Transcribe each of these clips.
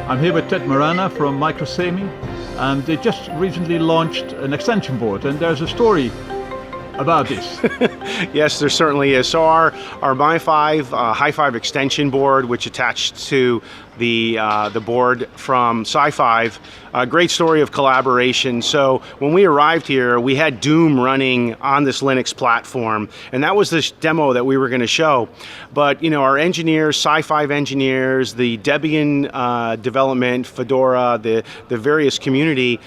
I'm here with Marena from Microsemi, and they just recently launched an extension board, and there's a story about this. Yes, there certainly is. So our Mi-V Hi-5 extension board, which attached to the board from Sci-5, a great story of collaboration. So when we arrived here, we had Doom running on this Linux platform, and that was this demo that we were going to show. But you know, our engineers, Sci-5 engineers, the Debian development, Fedora, the various community,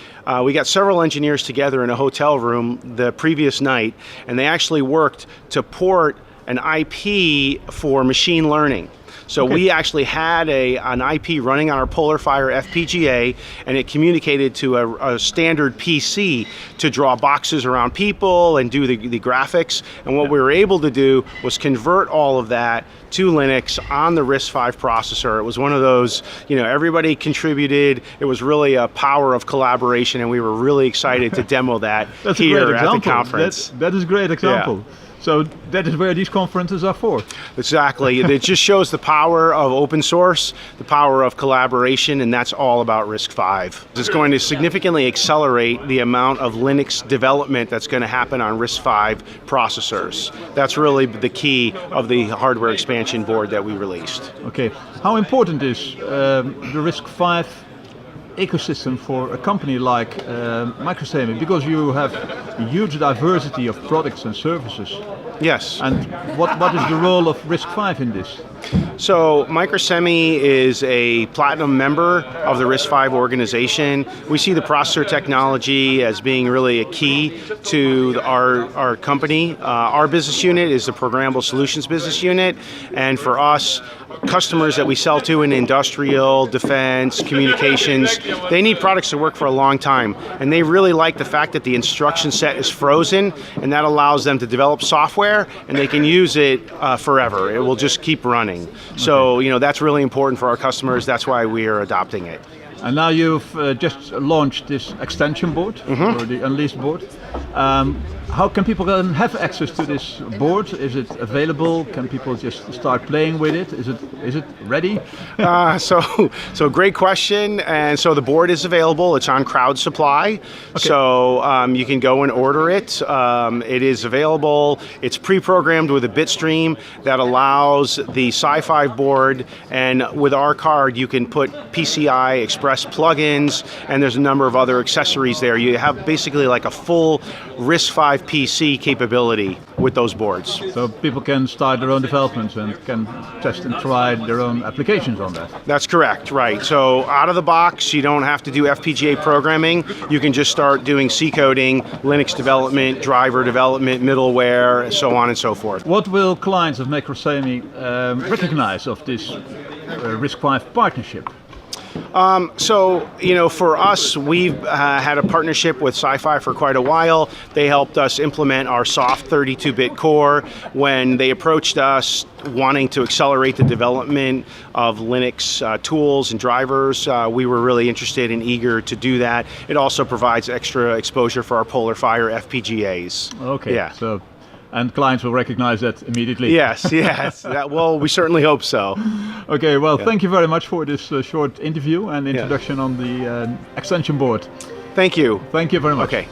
we got several engineers together in a hotel room the previous night, and they actually worked to port an IP for machine learning. So we actually had an IP running on our PolarFire FPGA, and it communicated to a standard PC to draw boxes around people and do the graphics. And what we were able to do was convert all of that to Linux on the RISC-V processor. It was one of those, you know, everybody contributed. It was really a power of collaboration, and we were really excited to demo that here at the conference. That is a great example. Yeah. So that is where these conferences are for. Exactly. It just shows the power of open source, the power of collaboration, and that's all about RISC-V. It's going to significantly accelerate the amount of Linux development that's going to happen on RISC-V processors. That's really the key of the hardware expansion board that we released. Okay. How important is the RISC-V ecosystem for a company like Microsemi, because you have a huge diversity of products and services? Yes. And what is the role of RISC-V in this? So Microsemi is a platinum member of the RISC-V organization. We see the processor technology as being really a key to our company. Our business unit is the Programmable Solutions business unit, and for us, customers that we sell to in industrial, defense, communications, they need products to work for a long time, and they really like the fact that the instruction set is frozen, and that allows them to develop software and they can use it forever. It will just keep running. So, you know, that's really important for our customers. That's why we are adopting it. And now you've just launched this extension board, or the Unleashed board. How can people have access to this board? Is it available? Can people just start playing with it? Is it ready? So great question. And so the board is available. It's on Crowd Supply. Okay. So you can go and order it. It is available. It's pre-programmed with a bitstream that allows the Sci-5 board, and with our card you can put PCI Express plugins, and there's a number of other accessories there. You have basically like a full RISC-V PC capability with those boards. So people can start their own developments and can test and try their own applications on that. That's correct, right. So out of the box, you don't have to do FPGA programming. You can just start doing C coding, Linux development, driver development, middleware, so on and so forth. What will clients of Microsemi recognize of this RISC-V partnership? So, you know, for us, we've had a partnership with Sci-5 for quite a while. They helped us implement our soft 32-bit core. When they approached us wanting to accelerate the development of Linux tools and drivers, we were really interested and eager to do that. It also provides extra exposure for our PolarFire FPGAs. Okay. Yeah. So, and clients will recognize that immediately. Yes, yes. Well, we certainly hope so. Okay, well, thank you very much for this short interview and introduction on the extension board. Thank you. Thank you very much. Okay.